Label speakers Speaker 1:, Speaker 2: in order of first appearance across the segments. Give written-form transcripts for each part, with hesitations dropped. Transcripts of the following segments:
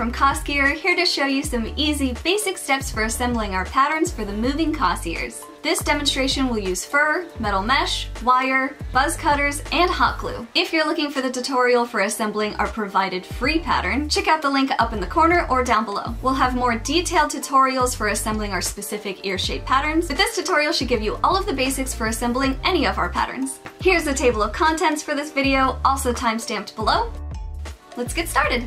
Speaker 1: from COSgear, here to show you some easy, basic steps for assembling our patterns for the moving COS ears. This demonstration will use fur, metal mesh, wire, buzz cutters, and hot glue. If you're looking for the tutorial for assembling our provided free pattern, check out the link up in the corner or down below. We'll have more detailed tutorials for assembling our specific ear shape patterns, but this tutorial should give you all of the basics for assembling any of our patterns. Here's the table of contents for this video, also timestamped below. Let's get started.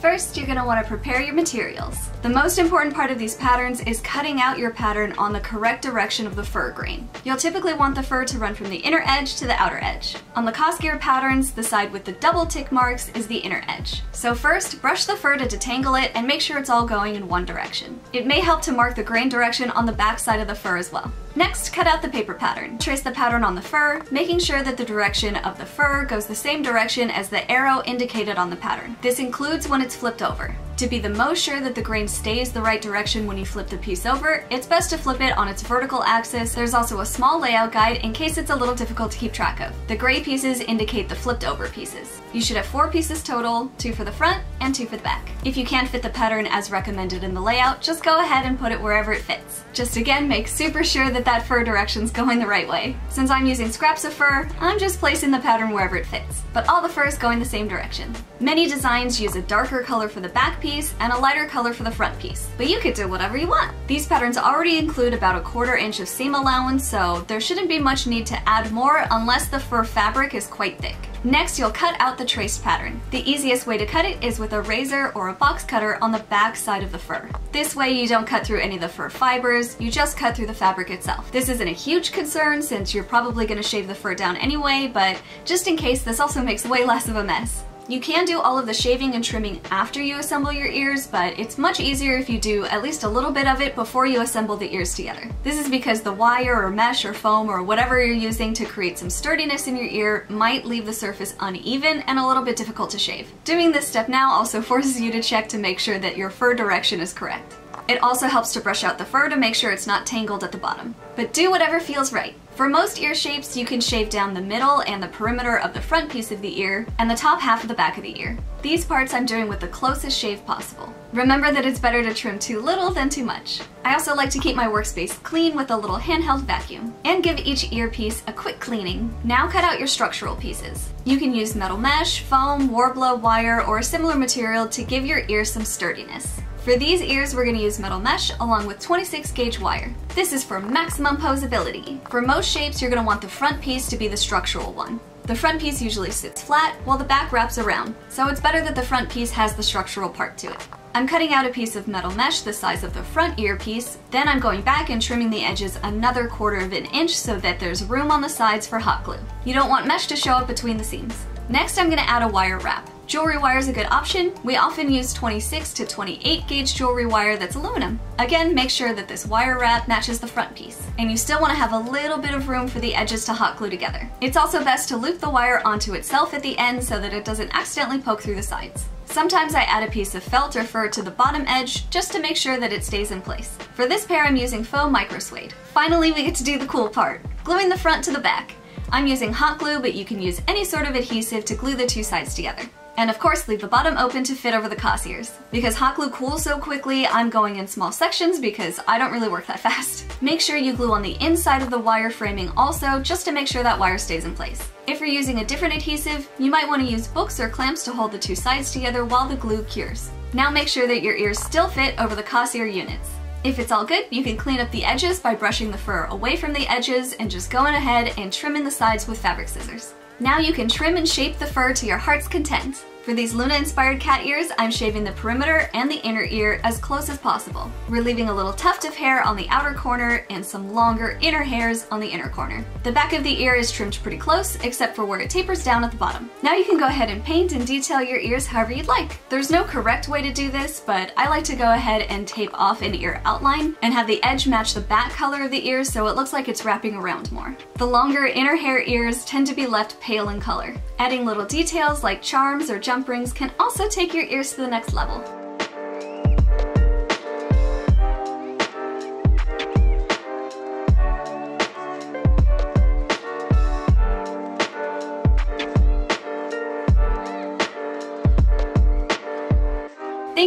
Speaker 1: First, you're going to want to prepare your materials. The most important part of these patterns is cutting out your pattern on the correct direction of the fur grain. You'll typically want the fur to run from the inner edge to the outer edge. On the COSgear patterns, the side with the double tick marks is the inner edge. So first, brush the fur to detangle it and make sure it's all going in one direction. It may help to mark the grain direction on the back side of the fur as well. Next, cut out the paper pattern. Trace the pattern on the fur, making sure that the direction of the fur goes the same direction as the arrow indicated on the pattern. This includes when it's flipped over. To be the most sure that the grain stays the right direction when you flip the piece over, it's best to flip it on its vertical axis. There's also a small layout guide in case it's a little difficult to keep track of. The gray pieces indicate the flipped over pieces. You should have 4 pieces total, 2 for the front and 2 for the back. If you can't fit the pattern as recommended in the layout, just go ahead and put it wherever it fits. Just again, make super sure that that fur direction's going the right way. Since I'm using scraps of fur, I'm just placing the pattern wherever it fits. But all the fur is going the same direction. Many designs use a darker color for the back piece and a lighter color for the front piece, but you could do whatever you want. These patterns already include about 1/4 inch of seam allowance, so there shouldn't be much need to add more unless the fur fabric is quite thick. Next, you'll cut out the traced pattern. The easiest way to cut it is with a razor or a box cutter on the back side of the fur. This way you don't cut through any of the fur fibers, you just cut through the fabric itself. This isn't a huge concern since you're probably going to shave the fur down anyway, but just in case, this also makes way less of a mess. You can do all of the shaving and trimming after you assemble your ears, but it's much easier if you do at least a little bit of it before you assemble the ears together. This is because the wire or mesh or foam or whatever you're using to create some sturdiness in your ear might leave the surface uneven and a little bit difficult to shave. Doing this step now also forces you to check to make sure that your fur direction is correct. It also helps to brush out the fur to make sure it's not tangled at the bottom. But do whatever feels right. For most ear shapes, you can shave down the middle and the perimeter of the front piece of the ear and the top half of the back of the ear. These parts I'm doing with the closest shave possible. Remember that it's better to trim too little than too much. I also like to keep my workspace clean with a little handheld vacuum and give each ear piece a quick cleaning. Now cut out your structural pieces. You can use metal mesh, foam, Worbla, wire, or a similar material to give your ears some sturdiness. For these ears, we're going to use metal mesh along with 26 gauge wire. This is for maximum posability. For most shapes, you're going to want the front piece to be the structural one. The front piece usually sits flat while the back wraps around, so it's better that the front piece has the structural part to it. I'm cutting out a piece of metal mesh the size of the front ear piece, then I'm going back and trimming the edges another 1/4 inch so that there's room on the sides for hot glue. You don't want mesh to show up between the seams. Next, I'm going to add a wire wrap. Jewelry wire is a good option. We often use 26 to 28 gauge jewelry wire that's aluminum. Again, make sure that this wire wrap matches the front piece. And you still want to have a little bit of room for the edges to hot glue together. It's also best to loop the wire onto itself at the end so that it doesn't accidentally poke through the sides. Sometimes I add a piece of felt or fur to the bottom edge just to make sure that it stays in place. For this pair, I'm using faux micro suede. Finally, we get to do the cool part, gluing the front to the back. I'm using hot glue, but you can use any sort of adhesive to glue the two sides together. And of course, leave the bottom open to fit over the COS ears. Because hot glue cools so quickly, I'm going in small sections because I don't really work that fast. Make sure you glue on the inside of the wire framing also, just to make sure that wire stays in place. If you're using a different adhesive, you might want to use books or clamps to hold the two sides together while the glue cures. Now make sure that your ears still fit over the COS ear units. If it's all good, you can clean up the edges by brushing the fur away from the edges and just going ahead and trimming the sides with fabric scissors. Now you can trim and shape the fur to your heart's content. For these Luna-inspired cat ears, I'm shaving the perimeter and the inner ear as close as possible. We're leaving a little tuft of hair on the outer corner and some longer inner hairs on the inner corner. The back of the ear is trimmed pretty close, except for where it tapers down at the bottom. Now you can go ahead and paint and detail your ears however you'd like. There's no correct way to do this, but I like to go ahead and tape off an ear outline and have the edge match the back color of the ear so it looks like it's wrapping around more. The longer inner hair ears tend to be left pale in color. Adding little details like charms or jump rings can also take your ears to the next level.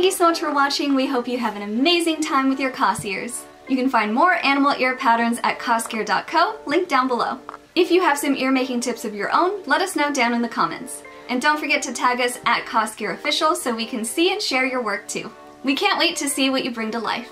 Speaker 1: Thank you so much for watching. We hope you have an amazing time with your Cos ears. You can find more animal ear patterns at cosgear.co, linked down below. If you have some ear making tips of your own, let us know down in the comments. And don't forget to tag us at CosGearOfficial so we can see and share your work too. We can't wait to see what you bring to life.